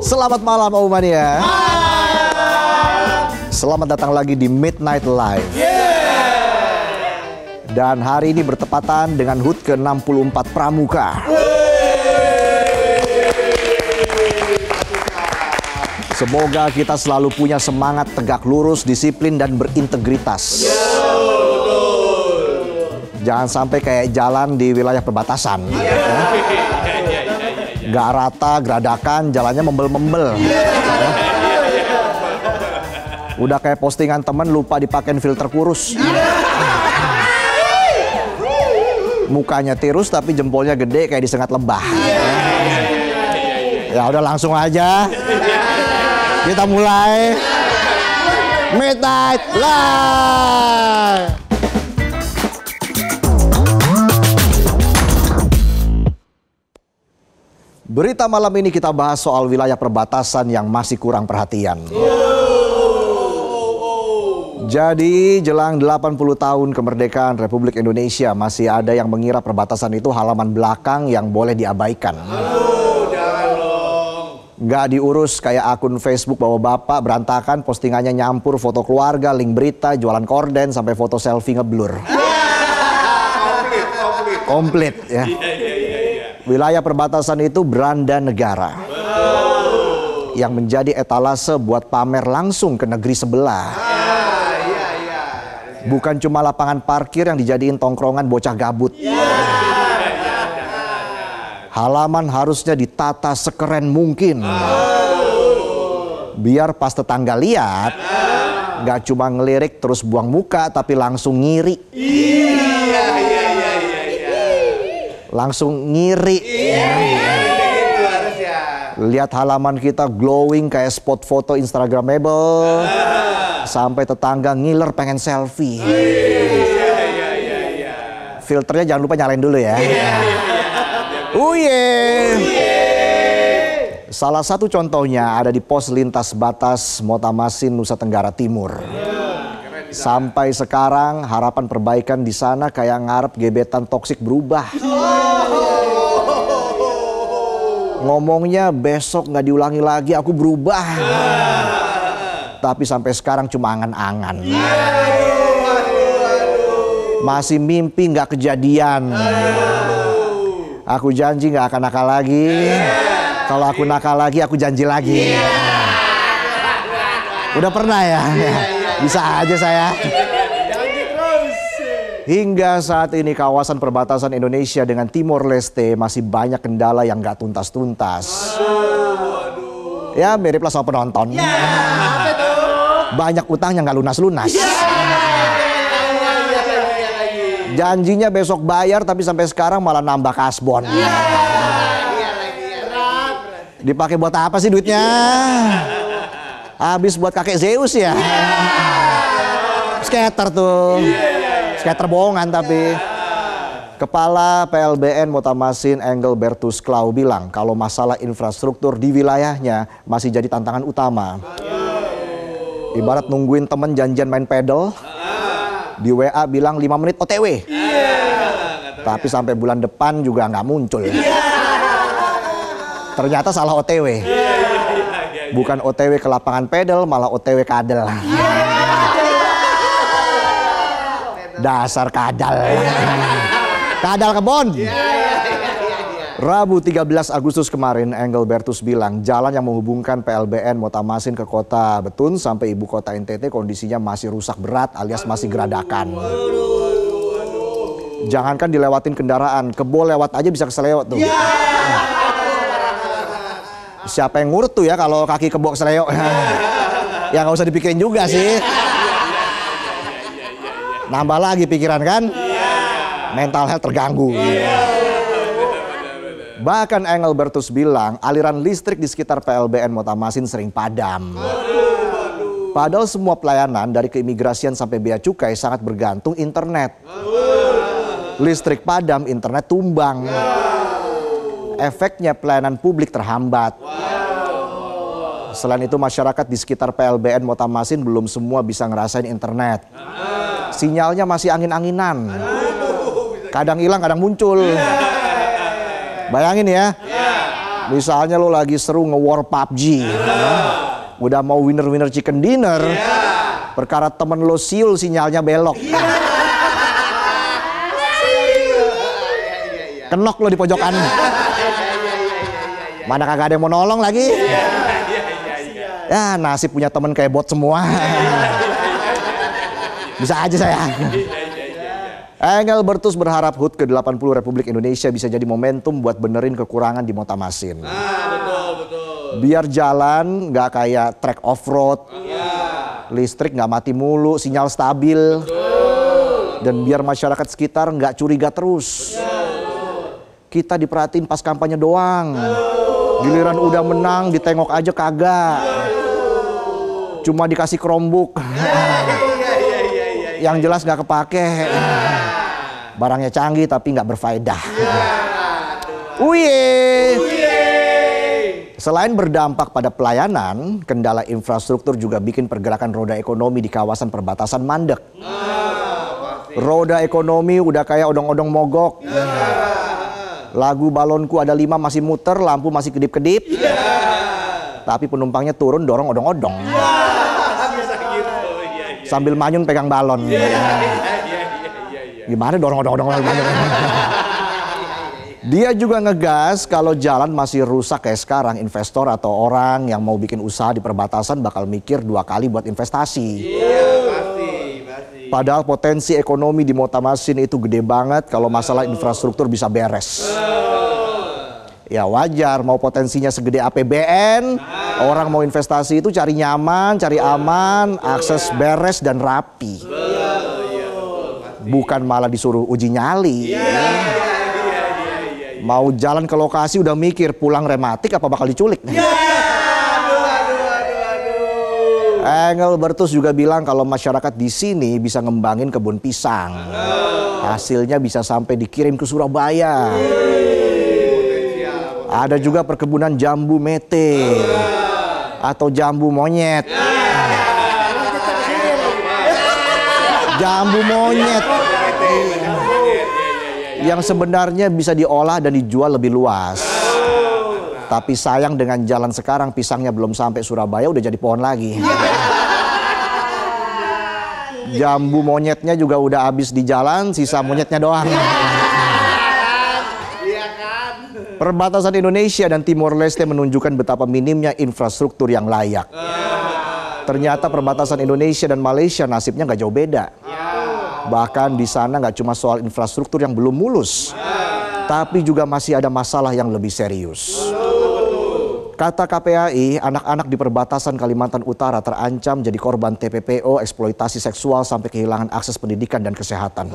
Selamat malam Omania. Selamat datang lagi di Midnight Live. Dan hari ini bertepatan dengan HUT ke-64 Pramuka. Semoga kita selalu punya semangat tegak lurus, disiplin, dan berintegritas. Jangan sampai kayak jalan di wilayah perbatasan. Gak rata, geradakan, jalannya membel-membel. Udah kayak postingan temen lupa dipakein filter kurus. Mukanya tirus tapi jempolnya gede kayak disengat lebah. Ya udah langsung aja. Kita mulai Midnight Live. Berita malam ini kita bahas soal wilayah perbatasan yang masih kurang perhatian. Jadi jelang 80 tahun kemerdekaan Republik Indonesia masih ada yang mengira perbatasan itu halaman belakang yang boleh diabaikan. Nggak diurus kayak akun Facebook bapak-bapak berantakan, postingannya nyampur foto keluarga, link berita, jualan korden, sampai foto selfie ngeblur. Komplit ya. Wilayah perbatasan itu beranda negara yang menjadi etalase buat pamer langsung ke negeri sebelah. Bukan cuma lapangan parkir yang dijadiin tongkrongan bocah gabut. Halaman harusnya ditata sekeren mungkin. Biar pas tetangga lihat, gak cuma ngelirik terus buang muka, tapi langsung ngiri. Langsung ngiri. Lihat halaman kita glowing kayak spot foto Instagramable. Sampai tetangga ngiler pengen selfie. Filternya jangan lupa nyalain dulu ya. Salah satu contohnya ada di pos lintas batas Motamasin, Nusa Tenggara Timur. Sampai sekarang harapan perbaikan di sana kayak ngarep gebetan toksik berubah. Ngomongnya besok nggak diulangi lagi, aku berubah. Tapi sampai sekarang cuma angan-angan. Masih mimpi nggak kejadian. Aku janji nggak akan nakal lagi. Kalau aku nakal lagi, aku janji lagi. Udah pernah ya? Bisa aja saya. Hingga saat ini kawasan perbatasan Indonesia dengan Timor Leste masih banyak kendala yang nggak tuntas-tuntas. Ya miriplah sama penonton. Banyak utang yang nggak lunas-lunas. Janjinya besok bayar tapi sampai sekarang malah nambah kasbon. Dipakai buat apa sih duitnya? Habis buat kakek Zeus ya. Skater tuh. Skater bohongan tapi. Kepala PLBN Motamasin Engelbertus Klau bilang kalau masalah infrastruktur di wilayahnya masih jadi tantangan utama. Ibarat nungguin temen janjian main pedal, di WA bilang 5 menit OTW. Tapi sampai bulan depan juga nggak muncul. Ternyata salah OTW. Bukan OTW ke lapangan pedal, malah OTW kadal. Dasar kadal. Kadal kebon. Rabu 13 Agustus kemarin, Engelbertus bilang jalan yang menghubungkan PLBN Motamasin ke kota Betun sampai ibu kota NTT kondisinya masih rusak berat alias masih geradakan. Jangankan dilewatin kendaraan, kebo lewat aja bisa keseleo tuh. Siapa yang ngurut tuh ya kalau kaki kebo keseleo? Ya nggak usah dipikirin juga sih. Nambah lagi pikiran kan? Mental health terganggu. Bahkan Engelbertus bilang aliran listrik di sekitar PLBN Motamasin sering padam. Padahal semua pelayanan dari keimigrasian sampai bea cukai sangat bergantung internet. Listrik padam, internet tumbang. Efeknya pelayanan publik terhambat. Selain itu masyarakat di sekitar PLBN Motamasin belum semua bisa ngerasain internet. Sinyalnya masih angin-anginan. Kadang hilang, kadang muncul. Bayangin ya, Misalnya lo lagi seru nge-war PUBG, udah mau winner chicken dinner, perkara temen lo siul sinyalnya belok, kenok lo di pojokan, mana kagak ada yang mau nolong lagi. Ya nasib punya temen kayak bot semua. Bisa aja saya. Engelbertus berharap HUT ke-80 Republik Indonesia bisa jadi momentum buat benerin kekurangan di Motamasin. Betul. Biar jalan nggak kayak trek off-road, listrik nggak mati mulu, sinyal stabil, dan biar masyarakat sekitar nggak curiga terus. Kita diperhatiin pas kampanye doang, giliran udah menang ditengok aja kagak, cuma dikasih Chromebook. Yang jelas nggak kepake, barangnya canggih tapi nggak berfaedah. Selain berdampak pada pelayanan, kendala infrastruktur juga bikin pergerakan roda ekonomi di kawasan perbatasan mandek. Roda ekonomi udah kayak odong-odong mogok. Lagu balonku ada 5 masih muter, lampu masih kedip-kedip, tapi penumpangnya turun dorong odong-odong. Sambil manyun pegang balon. Gimana dorong odong-odong manyun? Dia juga ngegas kalau jalan masih rusak kayak sekarang, investor atau orang yang mau bikin usaha di perbatasan bakal mikir 2 kali buat investasi. Pasti. Padahal potensi ekonomi di Motamasin itu gede banget kalau masalah infrastruktur bisa beres. Ya wajar, mau potensinya segede APBN, orang mau investasi itu cari nyaman, cari aman, akses beres dan rapi. Bukan malah disuruh uji nyali. Mau jalan ke lokasi udah mikir pulang rematik apa bakal diculik. Engelbertus juga bilang kalau masyarakat di sini bisa ngembangin kebun pisang. Hasilnya bisa sampai dikirim ke Surabaya. Ada juga perkebunan jambu mete atau jambu monyet. Jambu monyet yang sebenarnya bisa diolah dan dijual lebih luas. Tapi sayang dengan jalan sekarang pisangnya belum sampai Surabaya udah jadi pohon lagi. Jambu monyetnya juga udah habis di jalan, sisa monyetnya doang. Perbatasan Indonesia dan Timor Leste menunjukkan betapa minimnya infrastruktur yang layak. Ternyata perbatasan Indonesia dan Malaysia nasibnya nggak jauh beda. Bahkan di sana nggak cuma soal infrastruktur yang belum mulus, tapi juga masih ada masalah yang lebih serius. Kata KPAI, anak-anak di perbatasan Kalimantan Utara terancam jadi korban TPPO, eksploitasi seksual sampai kehilangan akses pendidikan dan kesehatan.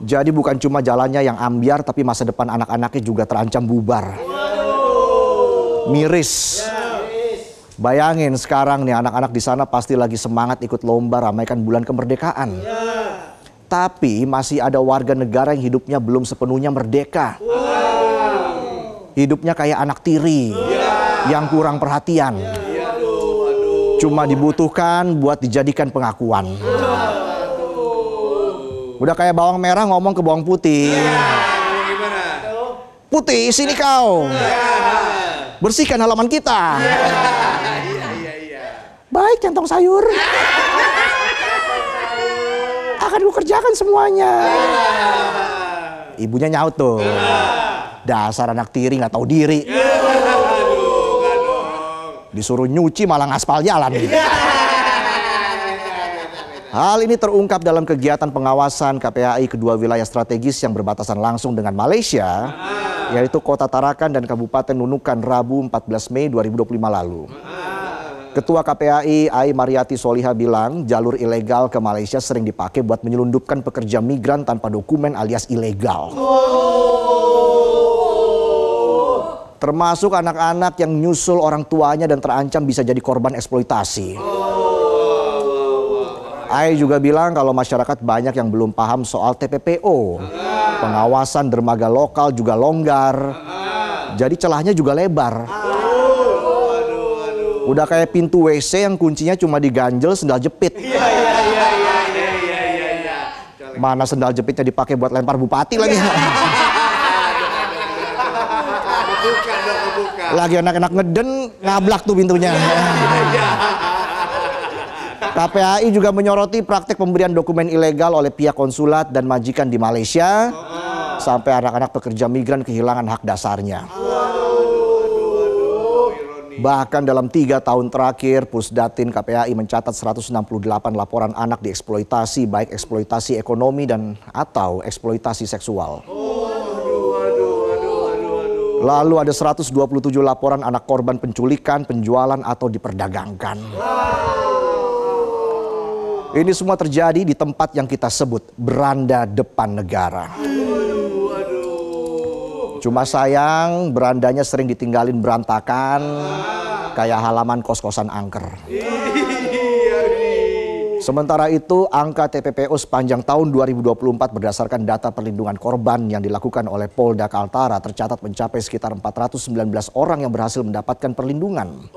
Jadi bukan cuma jalannya yang ambyar, tapi masa depan anak-anaknya juga terancam bubar. Miris. Bayangin sekarang nih anak-anak di sana pasti lagi semangat ikut lomba ramaikan bulan kemerdekaan. Tapi masih ada warga negara yang hidupnya belum sepenuhnya merdeka. Hidupnya kayak anak tiri yang kurang perhatian. Cuma dibutuhkan buat dijadikan pengakuan. Udah kayak bawang merah ngomong ke bawang putih. Putih, sini kau. Bersihkan halaman kita. Baik, centong sayur. Akan ku kerjakan semuanya. Ibunya nyaut tuh. Dasar anak tiri nggak tahu diri. Disuruh nyuci malah ngaspal jalan. Hal ini terungkap dalam kegiatan pengawasan KPAI kedua wilayah strategis yang berbatasan langsung dengan Malaysia, yaitu Kota Tarakan dan Kabupaten Nunukan Rabu 14 Mei 2025 lalu. Ketua KPAI Ai Mariati Soliha bilang jalur ilegal ke Malaysia sering dipakai buat menyelundupkan pekerja migran tanpa dokumen alias ilegal. Termasuk anak-anak yang nyusul orang tuanya dan terancam bisa jadi korban eksploitasi. Ai juga bilang kalau masyarakat banyak yang belum paham soal TPPO. Pengawasan dermaga lokal juga longgar. Jadi celahnya juga lebar. Udah kayak pintu WC yang kuncinya cuma diganjel sendal jepit. Mana sendal jepitnya dipakai buat lempar bupati lagi. Kebuka dong, kebuka. Lagi enak-enak ngeden, ngablak tuh pintunya. KPAI juga menyoroti praktek pemberian dokumen ilegal oleh pihak konsulat dan majikan di Malaysia. Sampai anak-anak pekerja migran kehilangan hak dasarnya. Bahkan dalam 3 tahun terakhir, Pusdatin KPAI mencatat 168 laporan anak dieksploitasi, baik eksploitasi ekonomi dan atau eksploitasi seksual. Lalu ada 127 laporan anak korban penculikan, penjualan atau diperdagangkan. Ini semua terjadi di tempat yang kita sebut beranda depan negara. Cuma sayang berandanya sering ditinggalin berantakan kayak halaman kos-kosan angker. Sementara itu angka TPPO sepanjang tahun 2024 berdasarkan data perlindungan korban yang dilakukan oleh Polda Kaltara tercatat mencapai sekitar 419 orang yang berhasil mendapatkan perlindungan.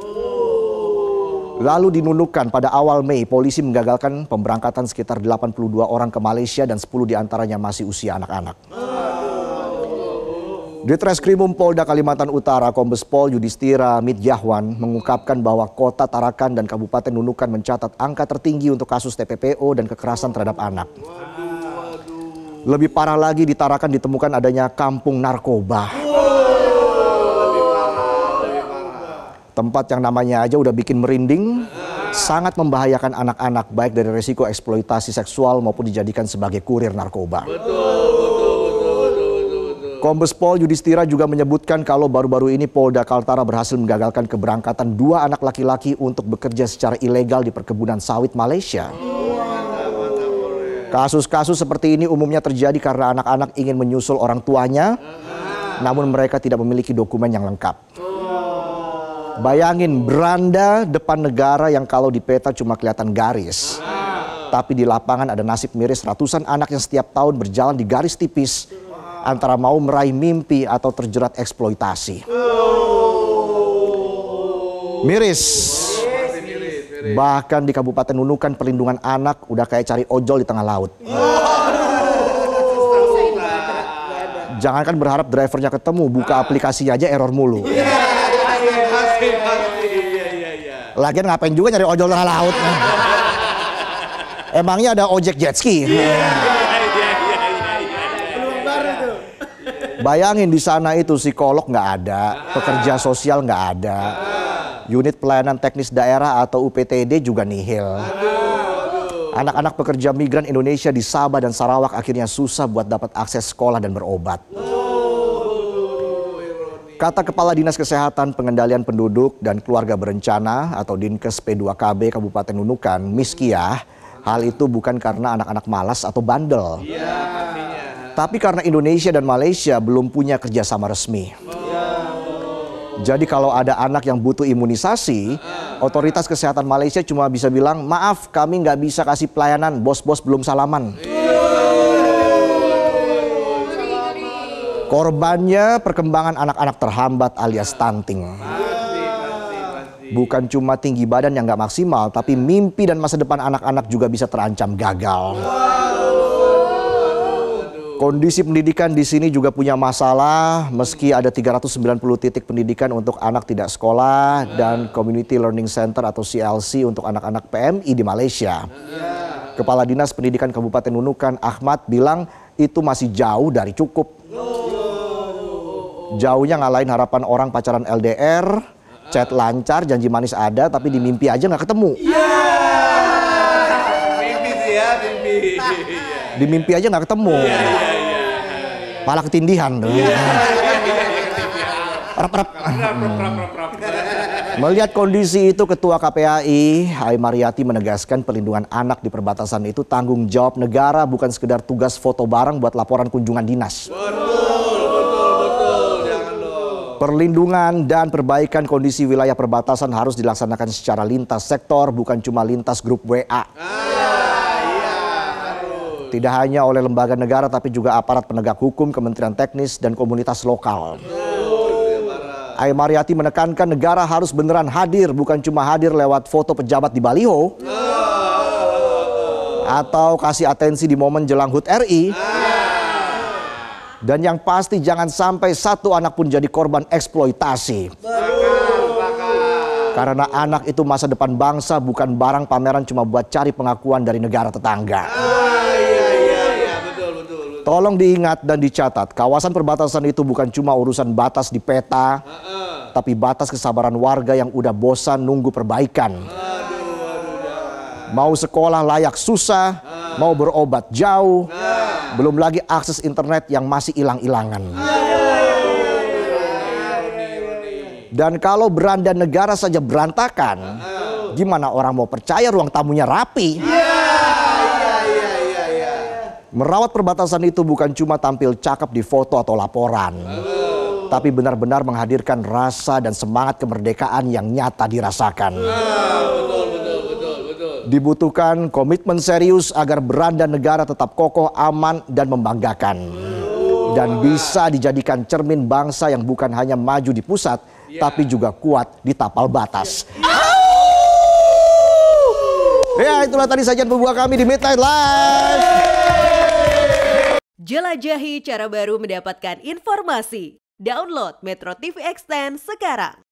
Lalu di Nunukan pada awal Mei polisi menggagalkan pemberangkatan sekitar 82 orang ke Malaysia dan 10 diantaranya masih usia anak-anak. Ditreskrimum Polda Kalimantan Utara Kombes Pol Yudhistira Midjahwan mengungkapkan bahwa Kota Tarakan dan Kabupaten Nunukan mencatat angka tertinggi untuk kasus TPPO dan kekerasan terhadap anak. Lebih parah lagi di Tarakan ditemukan adanya kampung narkoba. Tempat yang namanya aja udah bikin merinding, sangat membahayakan anak-anak baik dari risiko eksploitasi seksual maupun dijadikan sebagai kurir narkoba. Kombes Pol Yudhistira juga menyebutkan kalau baru-baru ini Polda Kaltara berhasil menggagalkan keberangkatan 2 anak laki-laki untuk bekerja secara ilegal di perkebunan sawit Malaysia. Kasus-kasus seperti ini umumnya terjadi karena anak-anak ingin menyusul orang tuanya, namun mereka tidak memiliki dokumen yang lengkap. Bayangin beranda depan negara yang kalau di peta cuma kelihatan garis. Tapi di lapangan ada nasib miris ratusan anak yang setiap tahun berjalan di garis tipis antara mau meraih mimpi atau terjerat eksploitasi. Miris. Bahkan di Kabupaten Nunukan perlindungan anak udah kayak cari ojol di tengah laut. Jangankan berharap drivernya ketemu, buka aplikasinya aja error mulu. Lagian ngapain juga nyari ojol tengah laut? Emangnya ada ojek jet ski? Bayangin di sana itu psikolog nggak ada, pekerja sosial nggak ada, unit pelayanan teknis daerah atau UPTD juga nihil. Anak-anak pekerja migran Indonesia di Sabah dan Sarawak akhirnya susah buat dapat akses sekolah dan berobat. Kata Kepala Dinas Kesehatan Pengendalian Penduduk dan Keluarga Berencana atau Dinkes P2KB Kabupaten Nunukan, Miskiah, hal itu bukan karena anak-anak malas atau bandel. Tapi karena Indonesia dan Malaysia belum punya kerjasama resmi. Jadi kalau ada anak yang butuh imunisasi, otoritas kesehatan Malaysia cuma bisa bilang, maaf kami nggak bisa kasih pelayanan, bos-bos belum salaman. Korbannya perkembangan anak-anak terhambat alias stunting. Bukan cuma tinggi badan yang nggak maksimal, tapi mimpi dan masa depan anak-anak juga bisa terancam gagal. Kondisi pendidikan di sini juga punya masalah, meski ada 390 titik pendidikan untuk anak tidak sekolah dan Community Learning Center atau CLC untuk anak-anak PMI di Malaysia. Kepala Dinas Pendidikan Kabupaten Nunukan, Ahmad, bilang itu masih jauh dari cukup. Jauhnya ngalahin harapan orang pacaran LDR, chat lancar, janji manis ada, tapi di mimpi aja nggak ketemu. Mimpi sih ya, mimpi. Di mimpi aja nggak ketemu. Malah ketindihan. Melihat kondisi itu, Ketua KPAI, Ai Mariati menegaskan perlindungan anak di perbatasan itu tanggung jawab negara, bukan sekedar tugas foto bareng buat laporan kunjungan dinas. Betul. Jangan dong. Perlindungan dan perbaikan kondisi wilayah perbatasan harus dilaksanakan secara lintas sektor, bukan cuma lintas grup WA. Tidak hanya oleh lembaga negara tapi juga aparat penegak hukum, Kementerian Teknis, dan komunitas lokal. Ai Mariati menekankan negara harus beneran hadir, bukan cuma hadir lewat foto pejabat di baliho atau kasih atensi di momen jelang HUT RI. Dan yang pasti jangan sampai satu anak pun jadi korban eksploitasi. Karena anak itu masa depan bangsa, bukan barang pameran cuma buat cari pengakuan dari negara tetangga. Betul. Tolong diingat dan dicatat, kawasan perbatasan itu bukan cuma urusan batas di peta, tapi batas kesabaran warga yang udah bosan nunggu perbaikan. Mau sekolah layak susah, mau berobat jauh, belum lagi akses internet yang masih hilang-hilangan. Dan kalau beranda negara saja berantakan, gimana orang mau percaya ruang tamunya rapi? Merawat perbatasan itu bukan cuma tampil cakep di foto atau laporan, tapi benar-benar menghadirkan rasa dan semangat kemerdekaan yang nyata dirasakan. Dibutuhkan komitmen serius agar beranda negara tetap kokoh, aman, dan membanggakan. Dan bisa dijadikan cermin bangsa yang bukan hanya maju di pusat, tapi juga kuat di tapal batas. Ya, itulah tadi sajian pembuka kami di Midnight Live. Jelajahi cara baru mendapatkan informasi. Download Metro TV Extend sekarang.